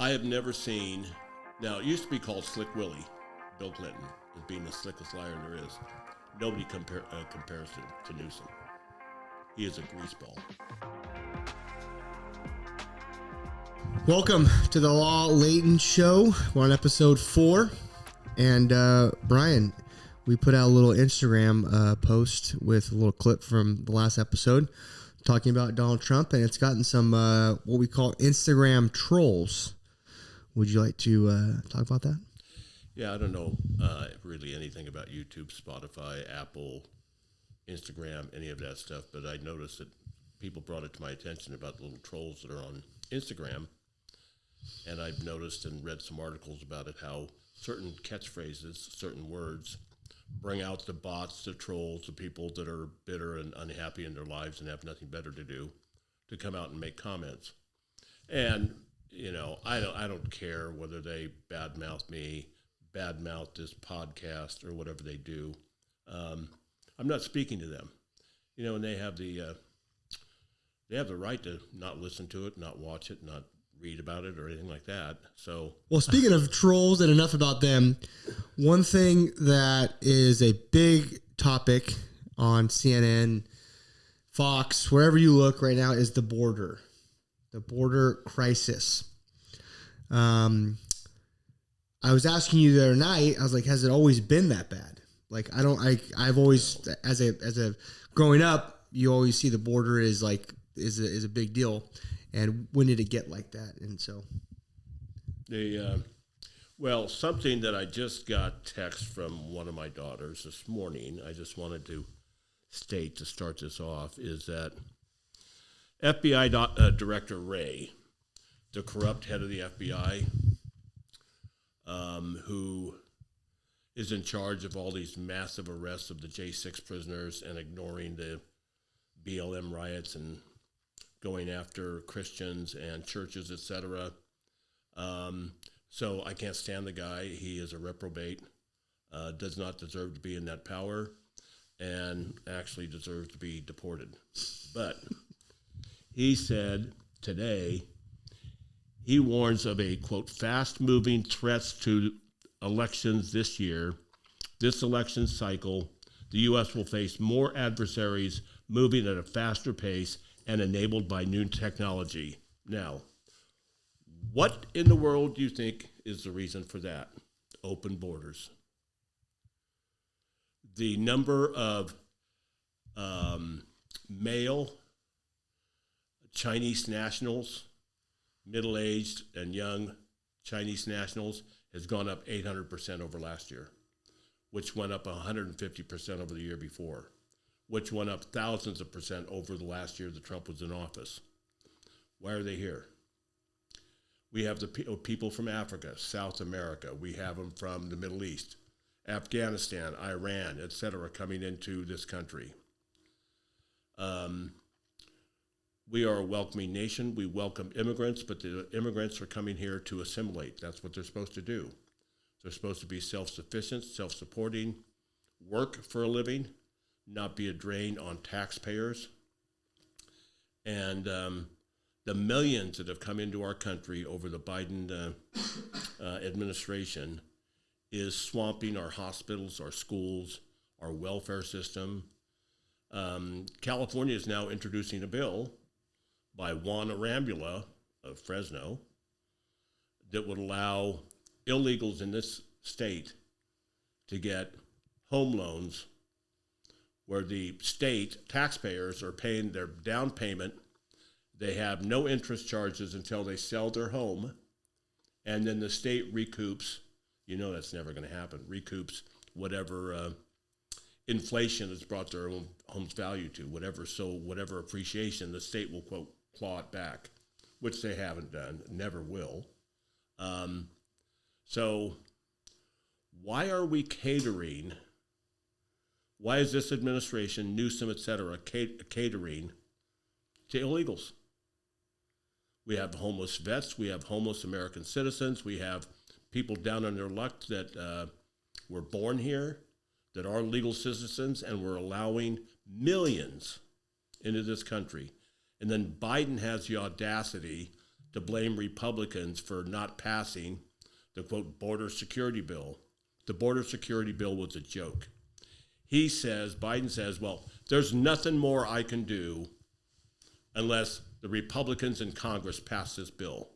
I have never seen, now it used to be called Slick Willie, Bill Clinton, as being the slickest liar there is. Nobody compares to Newsom. He is a greaseball. Welcome to the Leighton Show. We're on episode 4. And Brian, we put out a little Instagram post with a little clip from the last episode talking about Donald Trump, and it's gotten some what we call Instagram trolls. Would you like to talk about that? Yeah, I don't know really anything about YouTube, Spotify, Apple, Instagram, any of that stuff, but I noticed that people brought it to my attention about the little trolls that are on Instagram, and I've noticed and read some articles about it, how certain catchphrases, certain words, bring out the bots, the trolls, the people that are bitter and unhappy in their lives and have nothing better to do, to come out and make comments. And you know, I don't care whether they badmouth me, badmouth this podcast, or whatever they do. I'm not speaking to them, you know, and they have the right to not listen to it, not watch it, not read about it, or anything like that. So, well, speaking of trolls and enough about them, one thing that is a big topic on CNN, Fox, wherever you look right now, is the border crisis. I was asking you the other night, I was like, has it always been that bad? Like, I've always, as a growing up, you always see the border is a big deal. And when did it get like that? And so, something that I just got text from one of my daughters this morning, I just wanted to state to start this off, is that FBI Director Wray, the corrupt head of the FBI, who is in charge of all these massive arrests of the J6 prisoners and ignoring the BLM riots and going after Christians and churches, etc. So I can't stand the guy. He is a reprobate, does not deserve to be in that power, and actually deserves to be deported. But he said today, he warns of a, quote, fast-moving threats to elections this year. This election cycle, the U.S. will face more adversaries moving at a faster pace and enabled by new technology. Now, what in the world do you think is the reason for that? Open borders. The number of male Chinese nationals, middle-aged and young Chinese nationals, has gone up 800% over last year, which went up 150% over the year before, which went up thousands of percent over the last year that Trump was in office. Why are they here? We have the people from Africa, South America. We have them from the Middle East, Afghanistan, Iran, etc., coming into this country. We are a welcoming nation. We welcome immigrants, but the immigrants are coming here to assimilate. That's what they're supposed to do. They're supposed to be self-sufficient, self-supporting, work for a living, not be a drain on taxpayers. And the millions that have come into our country over the Biden administration is swamping our hospitals, our schools, our welfare system. California is now introducing a bill by Juan Arambula of Fresno that would allow illegals in this state to get home loans where the state taxpayers are paying their down payment. They have no interest charges until they sell their home, and then the state recoups, you know that's never going to happen, recoups whatever inflation has brought their own home's value to, whatever appreciation, the state will, quote, claw it back, which they haven't done, never will. So why are we catering? Why is this administration, Newsom, et cetera, catering to illegals? We have homeless vets. We have homeless American citizens. We have people down on their luck that were born here, that are legal citizens, and we're allowing millions into this country. And then Biden has the audacity to blame Republicans for not passing the, quote, border security bill. The border security bill was a joke. Biden says, well, there's nothing more I can do unless the Republicans in Congress pass this bill.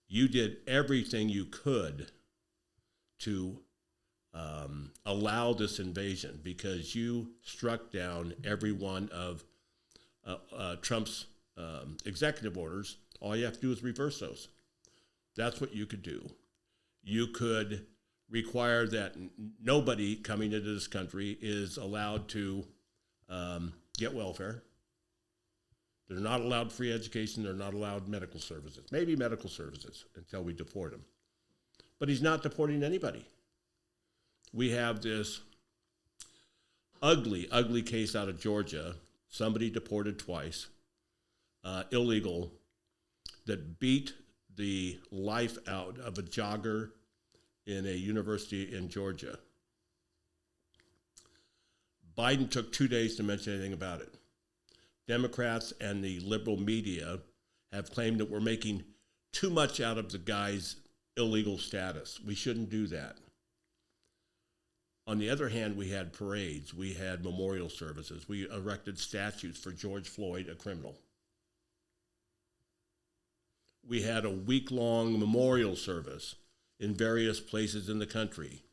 You did everything you could to allow this invasion because you struck down every one of Trump's executive orders. All you have to do is reverse those. That's what you could do. You could require that nobody coming into this country is allowed to get welfare. They're not allowed free education. They're not allowed medical services. Maybe medical services until we deport them. But he's not deporting anybody. We have this ugly, ugly case out of Georgia. Somebody deported twice, illegal, that beat the life out of a jogger in a university in Georgia. Biden took 2 days to mention anything about it. Democrats and the liberal media have claimed that we're making too much out of the guy's illegal status. We shouldn't do that. On the other hand, we had parades, we had memorial services, we erected statues for George Floyd, a criminal. We had a week-long memorial service in various places in the country.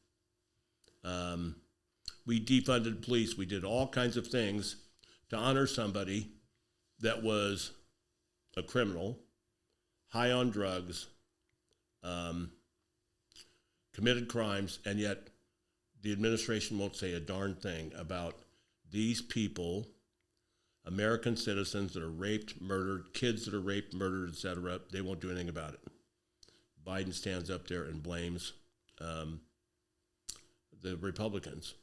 We defunded police. We did all kinds of things to honor somebody that was a criminal, high on drugs, committed crimes, and yet the administration won't say a darn thing about these people, American citizens that are raped, murdered, kids that are raped, murdered, etc. They won't do anything about it. Biden stands up there and blames the Republicans.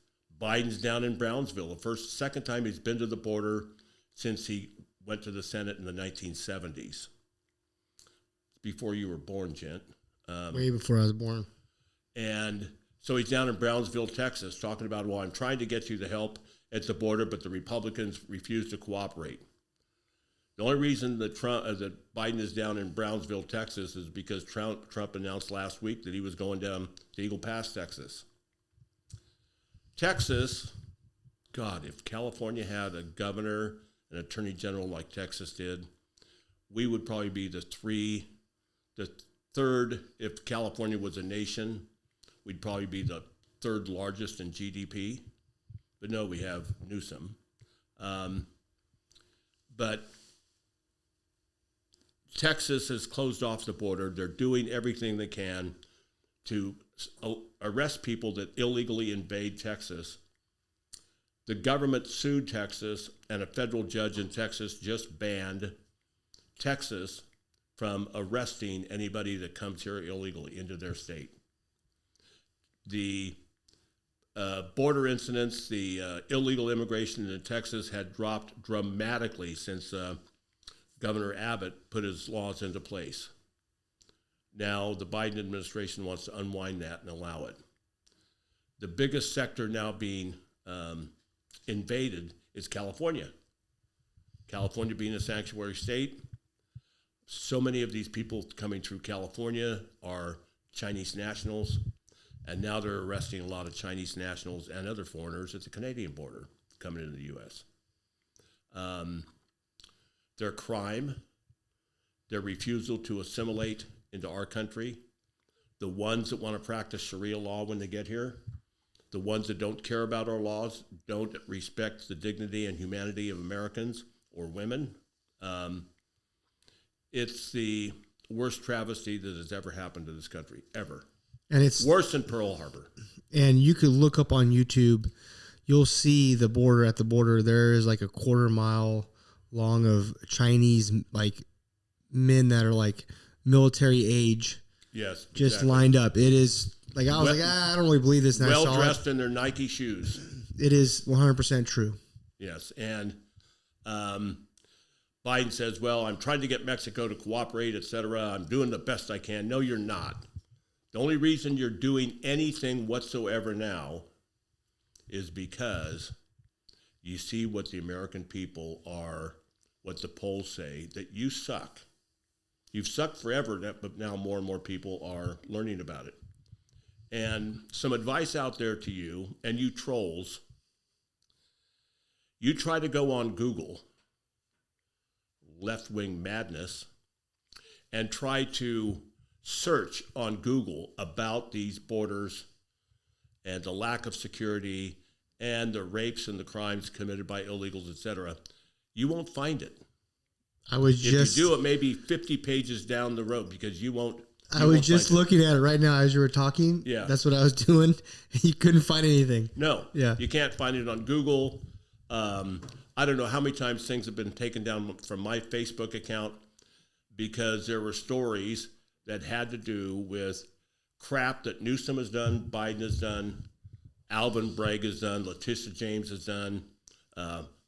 Biden's down in Brownsville, second time he's been to the border since he went to the Senate in the 1970s. Before you were born, Gent. Way before I was born. And so he's down in Brownsville, Texas, talking about, well, I'm trying to get you the help at the border, but the Republicans refuse to cooperate. The only reason that that Biden is down in Brownsville, Texas, is because Trump announced last week that he was going down to Eagle Pass, Texas. Texas, God, if California had a governor and attorney general like Texas did, we would probably be the third, if California was a nation, we'd probably be the third largest in GDP. But no, we have Newsom. But Texas has closed off the border. They're doing everything they can to arrest people that illegally invade Texas. The government sued Texas, and a federal judge in Texas just banned Texas from arresting anybody that comes here illegally into their state. The border incidents, the illegal immigration into Texas had dropped dramatically since Governor Abbott put his laws into place. Now the Biden administration wants to unwind that and allow it. The biggest sector now being invaded is California. California being a sanctuary state, so many of these people coming through California are Chinese nationals, and now they're arresting a lot of Chinese nationals and other foreigners at the Canadian border coming into the U.S. Their crime, their refusal to assimilate into our country, the ones that want to practice Sharia law when they get here, the ones that don't care about our laws, don't respect the dignity and humanity of Americans or women. It's the worst travesty that has ever happened to this country, ever. And it's worse than Pearl Harbor. And you could look up on YouTube, you'll see the border. At the border, there is like a 1/4 mile long of Chinese like men that are like military age. Yes, just exactly. lined up. It is like I was I don't really believe this. Well dressed in their Nike shoes. It is 100% true. Yes, and Biden says, "Well, I'm trying to get Mexico to cooperate, etc. I'm doing the best I can." No, you're not. The only reason you're doing anything whatsoever now is because you see what the American people are, what the polls say, that you suck. You've sucked forever, but now more and more people are learning about it. And some advice out there to you, and you trolls, you try to go on Google, left-wing madness, and try to search on Google about these borders and the lack of security and the rapes and the crimes committed by illegals, etc. You won't find it. If you do, it may be 50 pages down the road because you won't. I was just looking at it right now as you were talking. Yeah. That's what I was doing. You couldn't find anything. No. Yeah. You can't find it on Google. I don't know how many times things have been taken down from my Facebook account because there were stories that had to do with crap that Newsom has done, Biden has done, Alvin Bragg has done, Letitia James has done,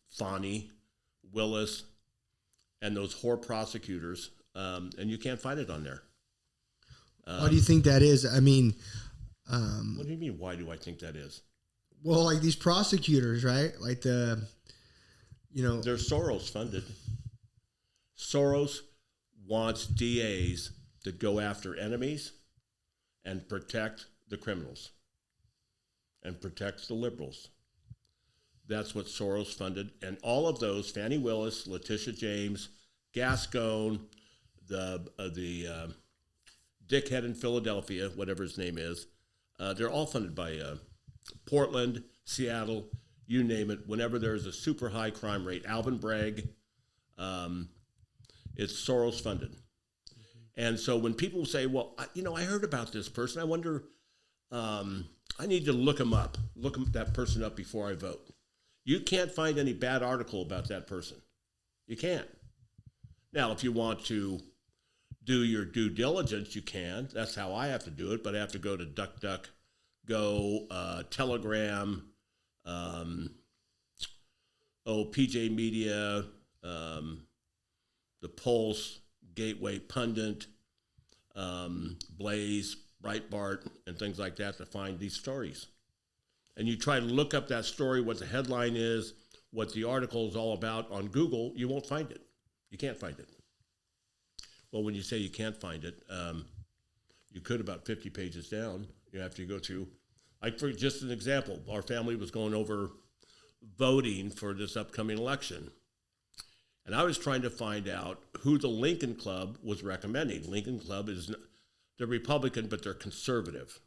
Fani Willis, and those whore prosecutors, and you can't find it on there. Why do you think that is? I mean, what do you mean? Why do I think that is? Well, like these prosecutors, right? Like they're Soros funded. Soros wants DAs that go after enemies and protect the criminals and protects the liberals. That's what Soros funded. And all of those, Fani Willis, Letitia James, Gascon, the dickhead in Philadelphia, whatever his name is, they're all funded by Portland, Seattle, you name it. Whenever there's a super high crime rate, Alvin Bragg, it's Soros funded. And so when people say, well, I heard about this person, I wonder, I need to look that person up before I vote. You can't find any bad article about that person. You can't. Now, if you want to do your due diligence, you can. That's how I have to do it, but I have to go to DuckDuckGo, Telegram, PJ Media, The Pulse, Gateway Pundit, Blaze, Breitbart, and things like that to find these stories. And you try to look up that story, what the headline is, what the article is all about on Google, you won't find it. You can't find it. Well, when you say you can't find it, you could about 50 pages down. You have to go through, like for just an example, our family was going over voting for this upcoming election. And I was trying to find out who the Lincoln Club was recommending. Lincoln Club they're Republican, but they're conservative.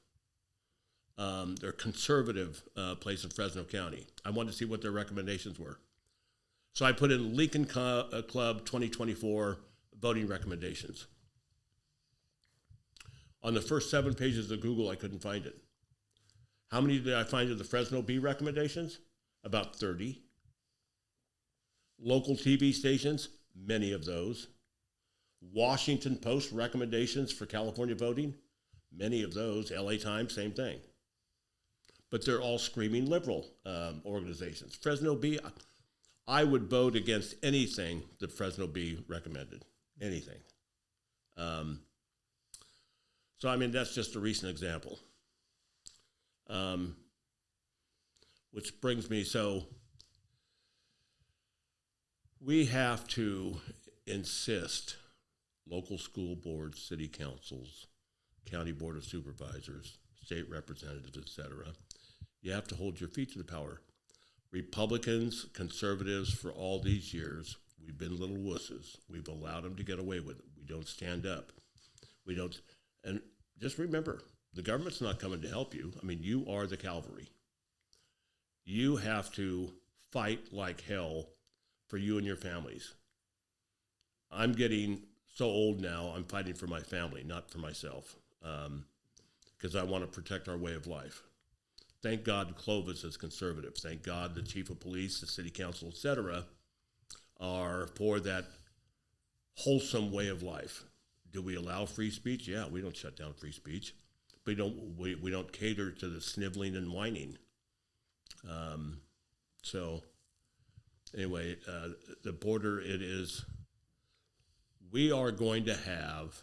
They're a conservative place in Fresno County. I wanted to see what their recommendations were. So I put in Lincoln Club 2024 voting recommendations. On the first 7 pages of Google, I couldn't find it. How many did I find of the Fresno Bee recommendations? About 30. Local TV stations, many of those. Washington Post recommendations for California voting, many of those. LA Times, same thing. But they're all screaming liberal organizations. Fresno Bee, I would vote against anything that Fresno Bee recommended, anything. So, I mean, that's just a recent example. Which brings me, so we have to insist, local school boards, city councils, county board of supervisors, state representatives, etc. You have to hold your feet to the power. Republicans, conservatives, for all these years, we've been little wusses. We've allowed them to get away with it. We don't stand up. We don't, and just remember, the government's not coming to help you. I mean, you are the cavalry. You have to fight like hell for you and your families. I'm getting so old now, I'm fighting for my family, not for myself, because I want to protect our way of life. Thank God Clovis is conservative. Thank God the chief of police, the city council, etc., are for that wholesome way of life. Do we allow free speech? Yeah, we don't shut down free speech. We don't cater to the sniveling and whining. So anyway, the border, we are going to have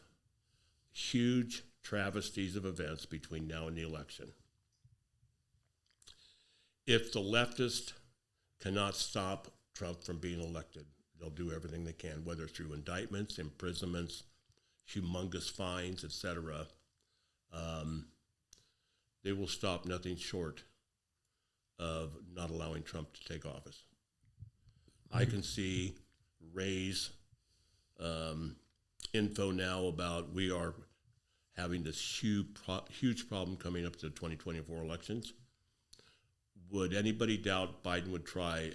huge travesties of events between now and the election. If the leftists cannot stop Trump from being elected, they'll do everything they can, whether through indictments, imprisonments, humongous fines, etc., they will stop nothing short of not allowing Trump to take office. I can see Ray's info now about we are having this huge problem coming up to the 2024 elections. Would anybody doubt Biden would try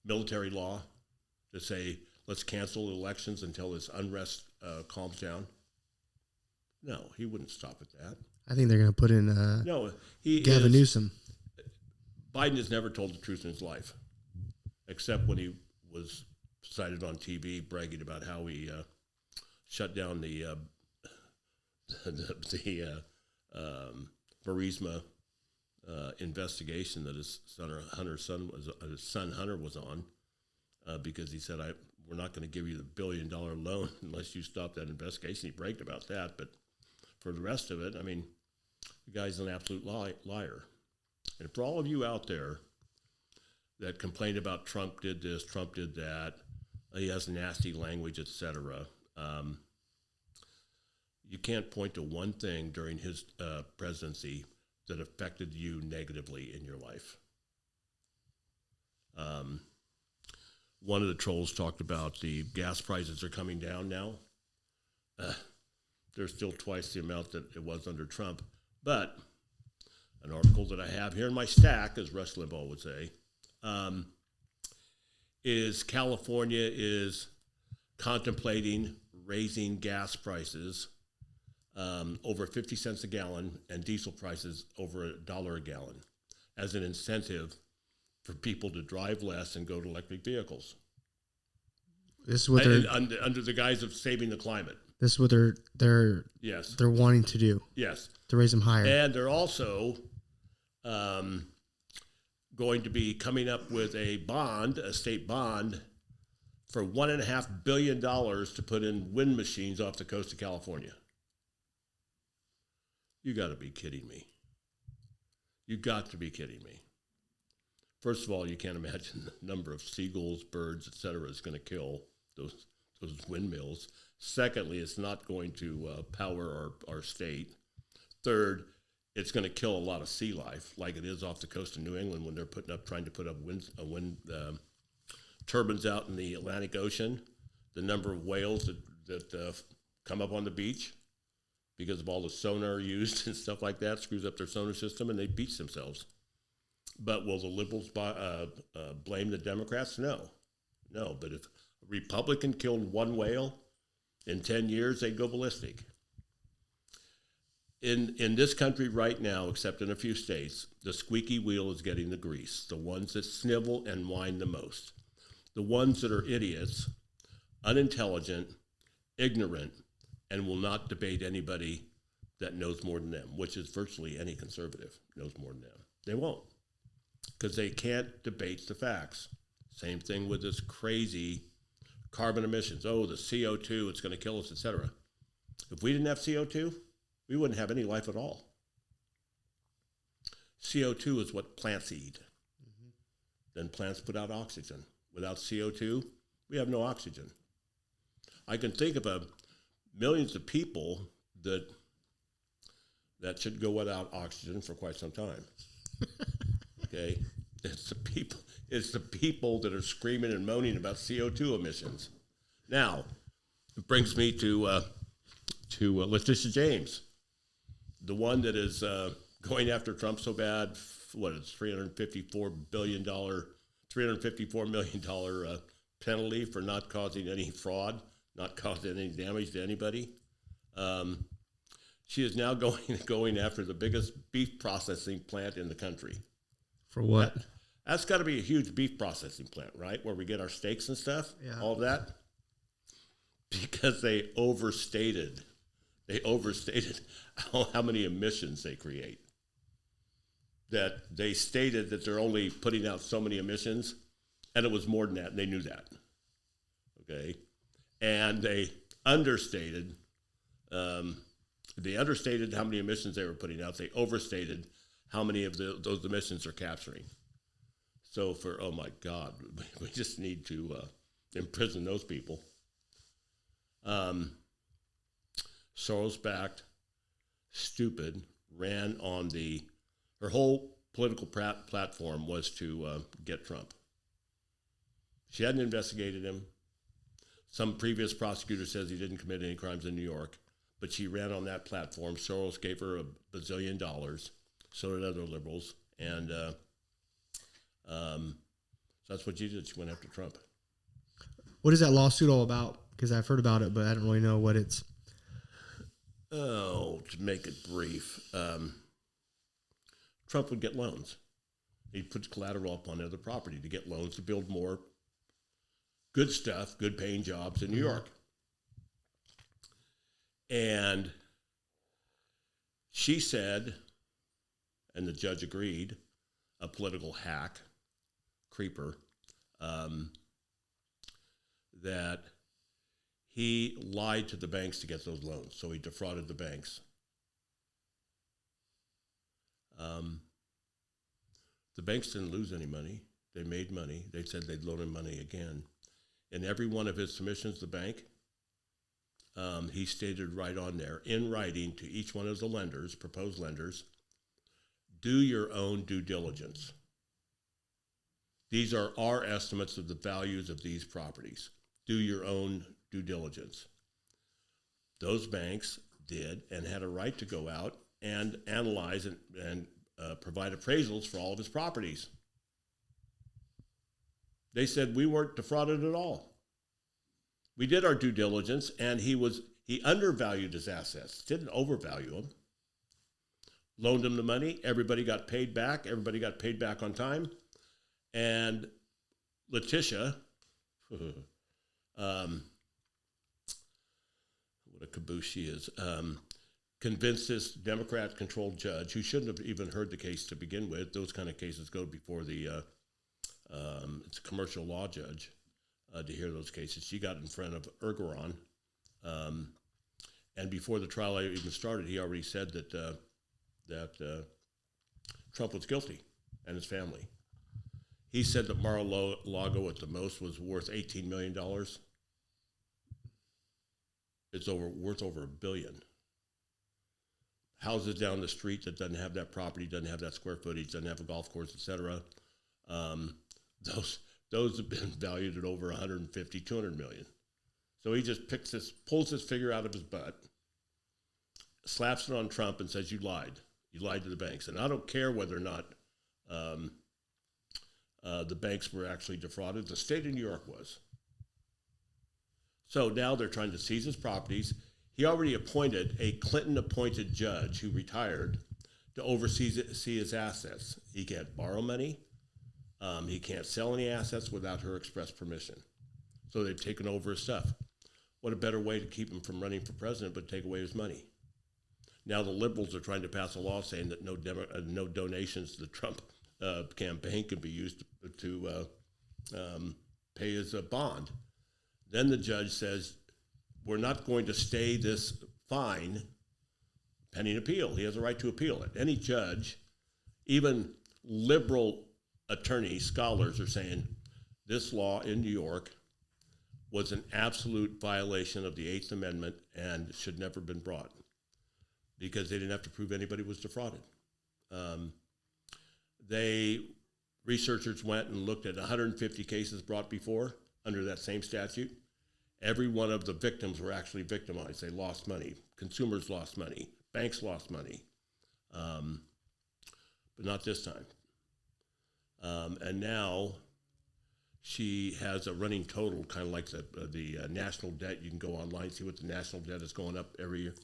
military law to say, let's cancel elections until this unrest calms down? No, he wouldn't stop at that. I think they're going to put in No, Gavin Newsom. Biden has never told the truth in his life, except when he was cited on TV bragging about how he shut down the Burisma investigation that his son Hunter was on, because he said, we're not going to give you the $1 billion loan unless you stop that investigation. He bragged about that, but for the rest of it, I mean, the guy's an absolute liar. And for all of you out there that complain about Trump did this, Trump did that, he has nasty language, etc., you can't point to one thing during his presidency that affected you negatively in your life. One of the trolls talked about the gas prices are coming down now. They're still twice the amount that it was under Trump. But an article that I have here in my stack, as Rush Limbaugh would say, is California is contemplating raising gas prices over 50 cents a gallon and diesel prices over $1 a gallon as an incentive for people to drive less and go to electric vehicles. This is what they're under the guise of saving the climate. This is what they're Yes. They're wanting to do. Yes. To raise them higher. And they're also going to be coming up with a state bond, for $1.5 billion to put in wind machines off the coast of California. You got to be kidding me. You got to be kidding me. First of all, you can't imagine the number of seagulls, birds, etc. is going to kill those windmills. Secondly, it's not going to power our state. Third, it's going to kill a lot of sea life, like it is off the coast of New England when they're trying to put up wind turbines out in the Atlantic Ocean. The number of whales that come up on the beach because of all the sonar used and stuff like that screws up their sonar system, and they beach themselves. But will the liberals blame the Democrats? No. But if a Republican killed one whale, in 10 years, they'd go ballistic. In this country right now, except in a few states, the squeaky wheel is getting the grease, the ones that snivel and whine the most. The ones that are idiots, unintelligent, ignorant, and will not debate anybody that knows more than them, which is virtually any conservative knows more than them. They won't, because they can't debate the facts. Same thing with this crazy carbon emissions. Oh, the CO2, it's going to kill us, etc. If we didn't have CO2, we wouldn't have any life at all. CO2 is what plants eat. Mm-hmm. Then plants put out oxygen. Without CO2, we have no oxygen. I can think of millions of people that should go without oxygen for quite some time. Okay? It's the people that are screaming and moaning about CO2 emissions. Now, it brings me to Letitia James, the one that is going after Trump so bad. What is $354 million penalty for not causing any fraud, not causing any damage to anybody. She is now going after the biggest beef processing plant in the country. For what? That's got to be a huge beef processing plant, right? Where we get our steaks and stuff, all of that. Because they overstated how many emissions they create. That they stated that they're only putting out so many emissions, and it was more than that, and they knew that. Okay? And they understated how many emissions they were putting out. They overstated how many of those emissions are capturing. So oh my God, we just need to imprison those people. Soros-backed, stupid, ran on her whole political platform was to get Trump. She hadn't investigated him. Some previous prosecutor says he didn't commit any crimes in New York, but she ran on that platform. Soros gave her $1 bazillion. So did other liberals. And so that's what she did. She went after Trump. What is that lawsuit all about? Because I've heard about it, but I don't really know what it's. Oh, to make it brief, Trump would get loans. He'd put collateral up on other property to get loans to build more good stuff, good paying jobs in New York. And she said, and the judge agreed, a political hack, creeper, that he lied to the banks to get those loans. So he defrauded the banks. The banks didn't lose any money. They made money. They said they'd loan him money again. In every one of his submissions to the bank, he stated right on there, in writing to each one of the lenders, proposed lenders, do your own due diligence. These are our estimates of the values of these properties. Do your own due diligence. Those banks did and had a right to go out and analyze and provide appraisals for all of his properties. They said we weren't defrauded at all. We did our due diligence, and he undervalued his assets, didn't overvalue them. Loaned him the money. Everybody got paid back. Everybody got paid back on time. And Letitia, what a caboose she is, convinced this Democrat-controlled judge, who shouldn't have even heard the case to begin with. Those kind of cases go before it's a commercial law judge to hear those cases. She got in front of Ergeron, and before the trial even started, he already said that Trump was guilty and his family. He said that Mar-a-Lago at the most was worth $18 million. It's worth over $1 billion. Houses down the street that doesn't have that property, doesn't have that square footage, doesn't have a golf course, etc. Those have been valued at over 150, 200 million. So he just pulls this figure out of his butt, slaps it on Trump and says, you lied. You lied to the banks. And I don't care whether or not the banks were actually defrauded. The state of New York was. So now they're trying to seize his properties. He already appointed a Clinton-appointed judge who retired to oversee his assets. He can't borrow money. He can't sell any assets without her express permission. So they've taken over his stuff. What a better way to keep him from running for president but take away his money. Now the liberals are trying to pass a law saying that no donations to the Trump campaign can be used to pay his bond. Then the judge says, we're not going to stay this fine pending appeal. He has a right to appeal it. Any judge, even liberal attorneys, scholars are saying this law in New York was an absolute violation of the 8th Amendment and should never have been brought because they didn't have to prove anybody was defrauded. Researchers went and looked at 150 cases brought before under that same statute. Every one of the victims were actually victimized. They lost money. Consumers lost money. Banks lost money. But not this time. And now she has a running total, kind of like the national debt. You can go online, see what the national debt is going up every year.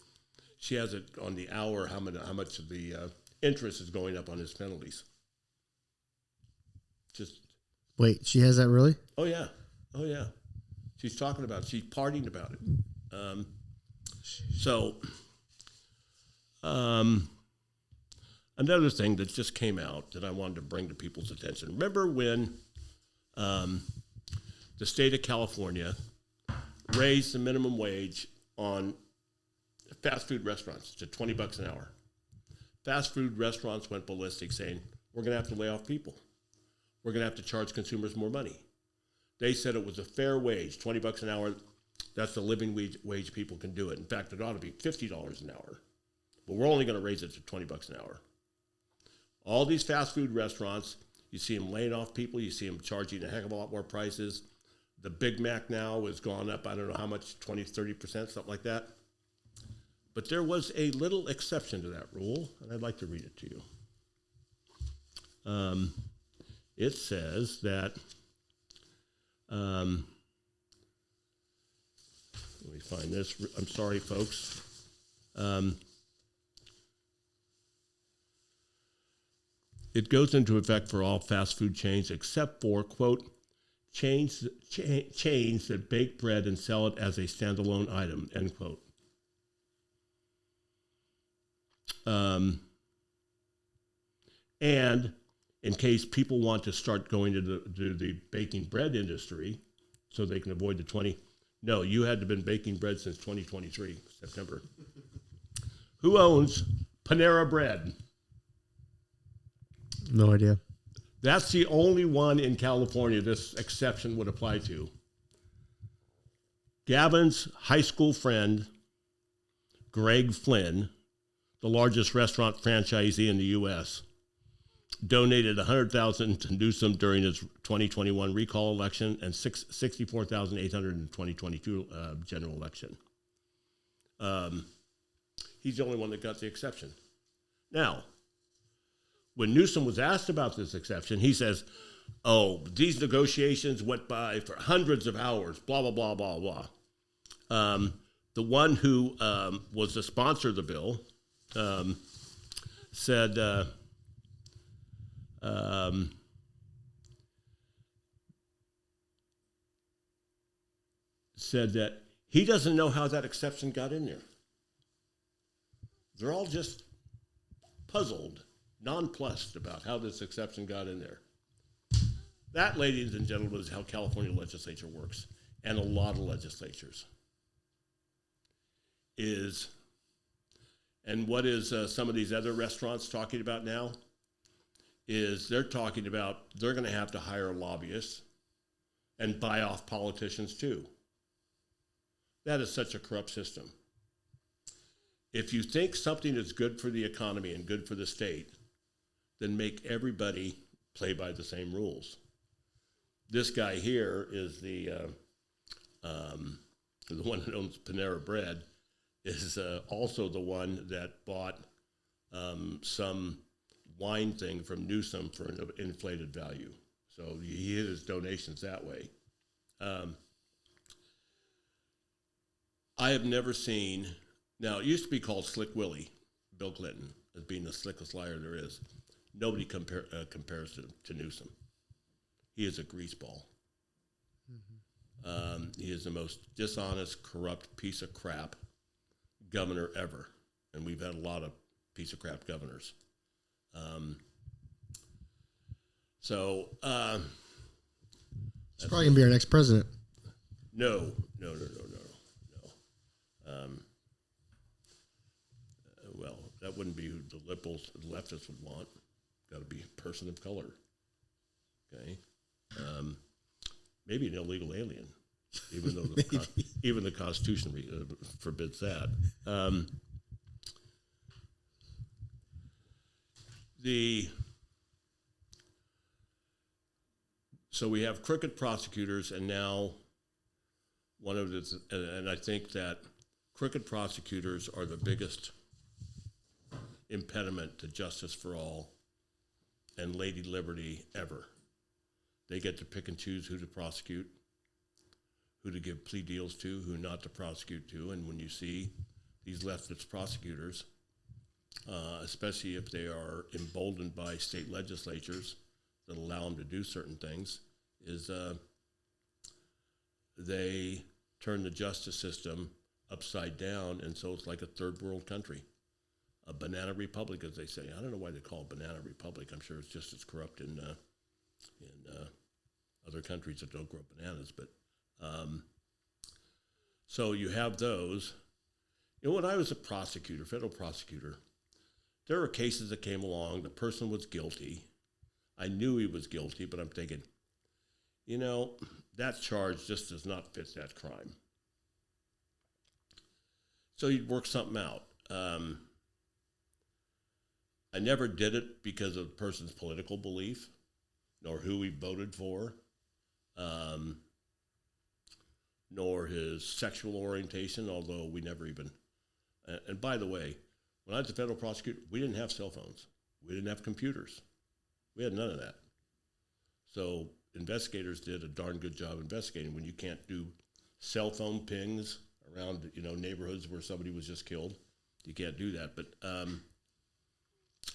She has it on the hour, how much of the interest is going up on his penalties. Just Wait, she has that really? Oh yeah. She's talking about it. She's partying about it. Another thing that just came out that I wanted to bring to people's attention. Remember when the state of California raised the minimum wage on fast food restaurants to $20 an hour? Fast food restaurants went ballistic saying, we're going to have to lay off people. We're going to have to charge consumers more money. They said it was a fair wage, $20 an hour. That's the living wage people can do it. In fact, it ought to be $50 an hour. But we're only going to raise it to $20 an hour. All these fast food restaurants, you see them laying off people. You see them charging a heck of a lot more prices. The Big Mac now has gone up, I don't know how much, 20, 30%, something like that. But there was a little exception to that rule, and I'd like to read it to you. It says that, let me find this. I'm sorry, folks. It goes into effect for all fast food chains except for, quote, chains that bake bread and sell it as a standalone item, end quote. And in case people want to start going to the baking bread industry so they can avoid the 20, no, you had to have been baking bread since 2023, September. Who owns Panera Bread? No idea. That's the only one in California this exception would apply to. Gavin's high school friend, Greg Flynn, the largest restaurant franchisee in the U.S., donated $100,000 to Newsom during his 2021 recall election and $64,800 in the 2022 general election. He's the only one that got the exception. Now, when Newsom was asked about this exception, he says, oh, these negotiations went by for hundreds of hours, blah, blah, blah, blah, blah. The one who was the sponsor of the bill said that he doesn't know how that exception got in there. They're all just puzzled, nonplussed about how this exception got in there. That, ladies and gentlemen, is how California legislature works, and a lot of legislatures. And what is some of these other restaurants talking about now is they're talking about they're going to have to hire lobbyists and buy off politicians too. That is such a corrupt system. If you think something is good for the economy and good for the state, then make everybody play by the same rules. This guy here is the one that owns Panera Bread, is also the one that bought some wine thing from Newsom for an inflated value. So he hid his donations that way. I have never seen, now it used to be called Slick Willie, Bill Clinton, as being the slickest liar there is. Nobody compares to Newsom. He is a greaseball. Mm-hmm. He is the most dishonest, corrupt piece of crap governor ever. And we've had a lot of piece of crap governors. He's probably going to be our next president. No. Well, that wouldn't be who the liberals, the leftists would want. Got to be a person of color. Okay. Maybe an illegal alien, even though even the Constitution forbids that. So we have crooked prosecutors, and now one of this, and I think that crooked prosecutors are the biggest impediment to justice for all and Lady Liberty ever. They get to pick and choose who to prosecute, who to give plea deals to, who not to prosecute to, and when you see these leftist prosecutors, especially if they are emboldened by state legislatures that allow them to do certain things, is they turn the justice system upside down, and so it's like a third world country, a banana republic, as they say. I don't know why they call it banana republic. I'm sure it's just as corrupt in other countries that don't grow bananas. But so you have those. You know, when I was a prosecutor, federal prosecutor, there were cases that came along. The person was guilty. I knew he was guilty, but I'm thinking, you know, that charge just does not fit that crime. So you'd work something out. I never did it because of the person's political belief, nor who he voted for, nor his sexual orientation, although we never even... And by the way, when I was a federal prosecutor, we didn't have cell phones. We didn't have computers. We had none of that. So investigators did a darn good job investigating when you can't do cell phone pings around, neighborhoods where somebody was just killed. You can't do that. But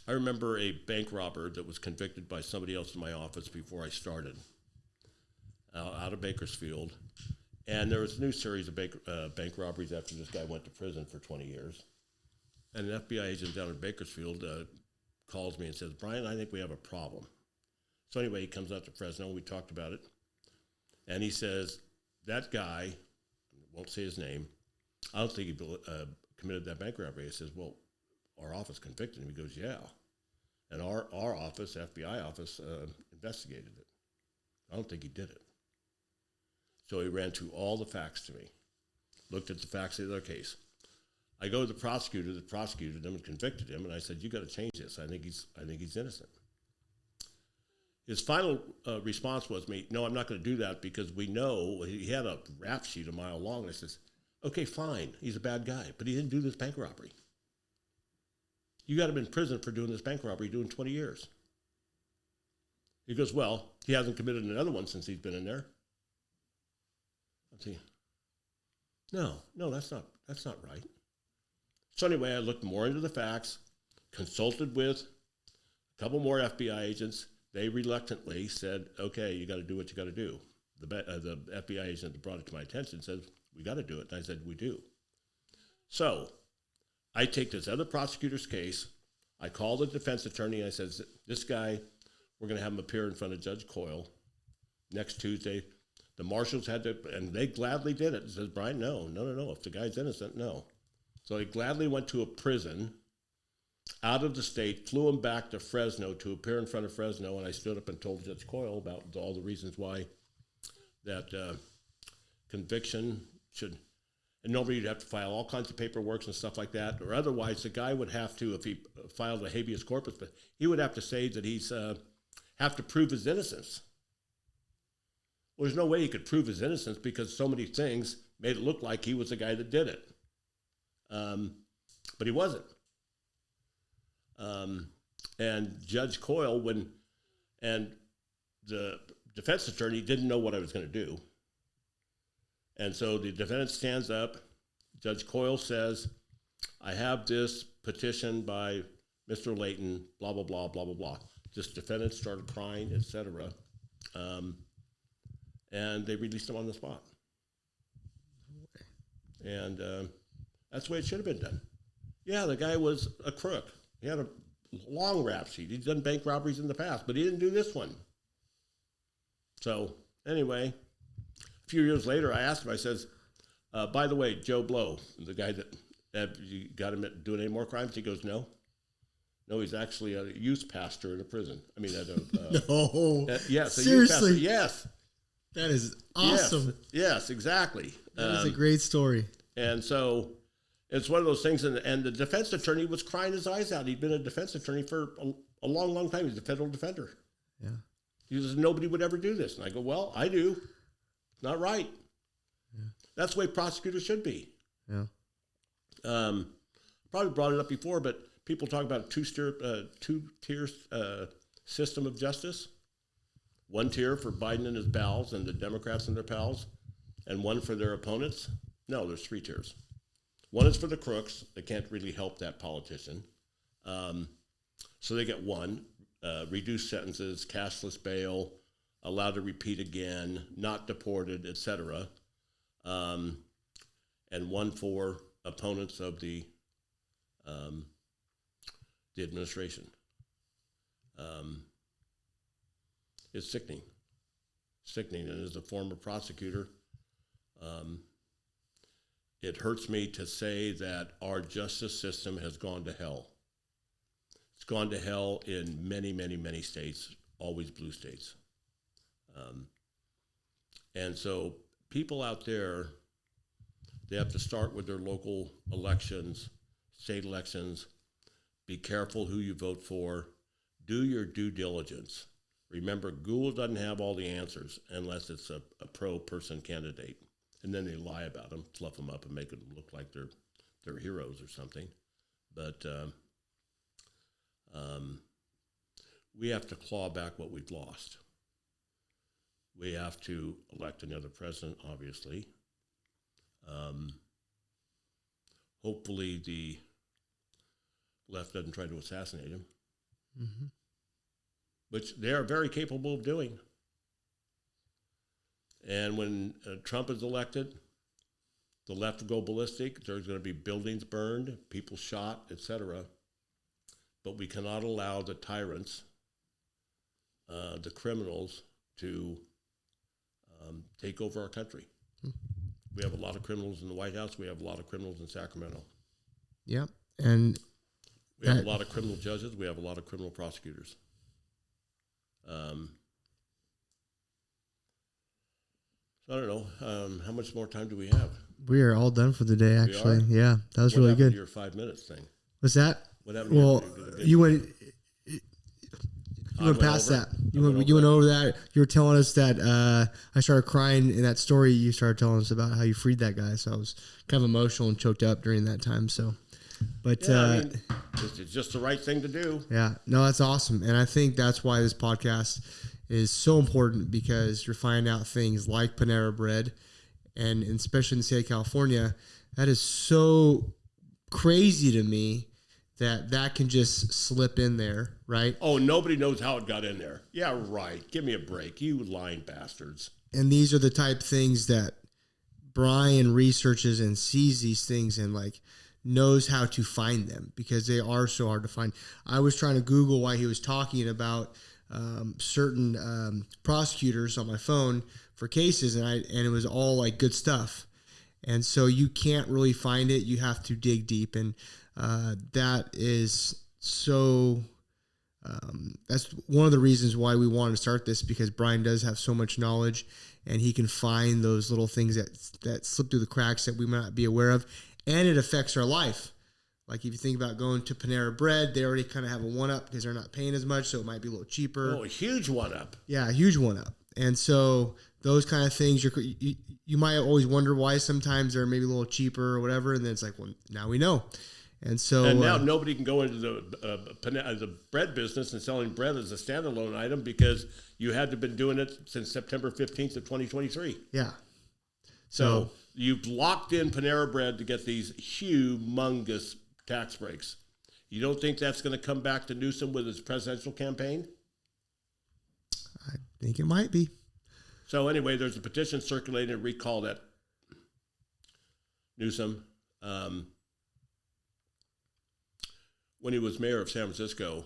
I remember a bank robber that was convicted by somebody else in my office before I started, out of Bakersfield. And there was a new series of bank robberies after this guy went to prison for 20 years. And an FBI agent down in Bakersfield calls me and says, Brian, I think we have a problem. So anyway, he comes out to Fresno. We talked about it. And he says, that guy, I won't say his name, I don't think he committed that bank robbery. I says, well, our office convicted him. He goes, yeah. And our office, FBI office, investigated it. I don't think he did it. So he ran through all the facts to me, looked at the facts of the other case. I go to the prosecutor that prosecuted him and convicted him, and I said, you got to change this. I think he's innocent. His final response was no, I'm not going to do that because we know he had a rap sheet a mile long. And I says, okay, fine, he's a bad guy, but he didn't do this bank robbery. You got him in prison for doing this bank robbery, doing 20 years. He goes, well, he hasn't committed another one since he's been in there. I'm thinking, no, that's not right. So anyway, I looked more into the facts, consulted with a couple more FBI agents. They reluctantly said, okay, you got to do what you got to do. The FBI agent that brought it to my attention says, we got to do it. And I said, we do. So I take this other prosecutor's case. I call the defense attorney. And I says, this guy, we're going to have him appear in front of Judge Coyle next Tuesday. The marshals had to, and they gladly did it. He says, Brian, no. If the guy's innocent, no. So he gladly went to a prison out of the state, flew him back to Fresno to appear in front of Fresno, and I stood up and told Judge Coyle about all the reasons why that conviction should, and nobody would have to file all kinds of paperwork and stuff like that, or otherwise the guy would have to, if he filed a habeas corpus, but he would have to say that he's have to prove his innocence. Well, there's no way he could prove his innocence because so many things made it look like he was the guy that did it. But he wasn't. And Judge Coyle, and the defense attorney didn't know what I was going to do. And so the defendant stands up. Judge Coyle says, I have this petition by Mr. Leighton, blah, blah, blah, blah, blah, blah. This defendant started crying, etc. And they released him on the spot. And that's the way it should have been done. Yeah, the guy was a crook. He had a long rap sheet. He'd done bank robberies in the past, but he didn't do this one. So anyway, a few years later, I asked him, I says, by the way, Joe Blow, the guy that you got him doing any more crimes? He goes, no. No, he's actually a youth pastor in a prison. I mean, no. Yes, seriously. Yes. That is awesome. Yes, exactly. That is a great story. And so it's one of those things, and the defense attorney was crying his eyes out. He'd been a defense attorney for a long, long time. He's a federal defender. Yeah. He says, nobody would ever do this. And I go, well, I do. Not right. Yeah. That's the way prosecutors should be. Yeah. Probably brought it up before, but people talk about a two-tier system of justice. One tier for Biden and his pals and the Democrats and their pals, and one for their opponents. No, there's three tiers. One is for the crooks that can't really help that politician. So they get one, reduced sentences, cashless bail, allowed to repeat again, not deported, etc. And one for opponents of the administration. It's sickening. And as a former prosecutor, it hurts me to say that our justice system has gone to hell. It's gone to hell in many, many, many states, always blue states. And so people out there They have to start with their local elections, state elections. Be careful who you vote for. Do your due diligence. Remember, Google doesn't have all the answers unless it's a pro-person candidate. And then they lie about them, fluff them up, and make them look like they're heroes or something. But we have to claw back what we've lost. We have to elect another president, obviously. Hopefully the left doesn't try to assassinate him, which they are very capable of doing. And when Trump is elected, the left will go ballistic. There's going to be buildings burned, people shot, etc. But we cannot allow the tyrants, the criminals, to take over our country. We have a lot of criminals in the White House. We have a lot of criminals in Sacramento. Yep. And we have a lot of criminal judges. We have a lot of criminal prosecutors. So I don't know. How much more time do we have? We are all done for the day, actually. Yeah, that was really good. What happened to your 5 minutes thing? What's that? What happened to well, you went past that. You went over that. You were telling us that I started crying in that story. You started telling us about how you freed that guy. So I was kind of emotional and choked up during that time. So, but I mean, it's just the right thing to do. Yeah, no, that's awesome. And I think that's why this podcast is so important, because you're finding out things like Panera Bread, and especially in the state of California, that is so crazy to me that can just slip in there, right? Oh, nobody knows how it got in there. Yeah, right. Give me a break, you lying bastards. And these are the type of things that Brian researches and sees these things and like knows how to find them, because they are so hard to find. I was trying to Google why he was talking about certain prosecutors on my phone for cases, and it was all like good stuff. And so you can't really find it. You have to dig deep, and that is so. That's one of the reasons why we wanted to start this, because Brian does have so much knowledge, and he can find those little things that slip through the cracks that we might not be aware of, and it affects our life. Like if you think about going to Panera Bread, they already kind of have a one-up because they're not paying as much, so it might be a little cheaper. Oh, a huge one-up. Yeah, a huge one-up. And so those kind of things, you might always wonder why sometimes they're maybe a little cheaper or whatever, and then it's like, well, now we know. And so now nobody can go into the bread business and selling bread as a standalone item, because you had to have been doing it since September 15th of 2023. Yeah. So you've locked in Panera Bread to get these humongous tax breaks. You don't think that's going to come back to Newsom with his presidential campaign? I think it might be. So anyway, there's a petition circulating to recall that Newsom. When he was mayor of San Francisco,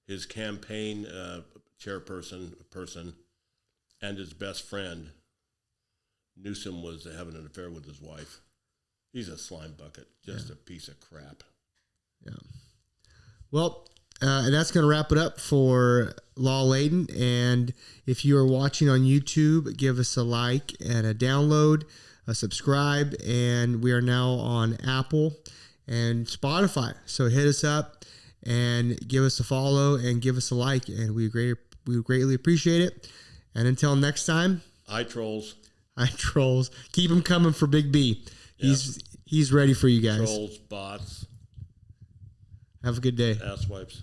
his campaign chairperson and his best friend, Newsom, was having an affair with his wife. He's a slime bucket, just a piece of crap. Yeah. Well, and that's going to wrap it up for Law Leighton. And if you are watching on YouTube, give us a like and a download, a subscribe. And we are now on Apple and Spotify. So hit us up and give us a follow and give us a like. And we greatly appreciate it. And until next time. Hi, trolls. Hi, trolls. Keep them coming for Big B. Yeah. He's ready for you guys. Trolls, bots. Have a good day. Asswipes.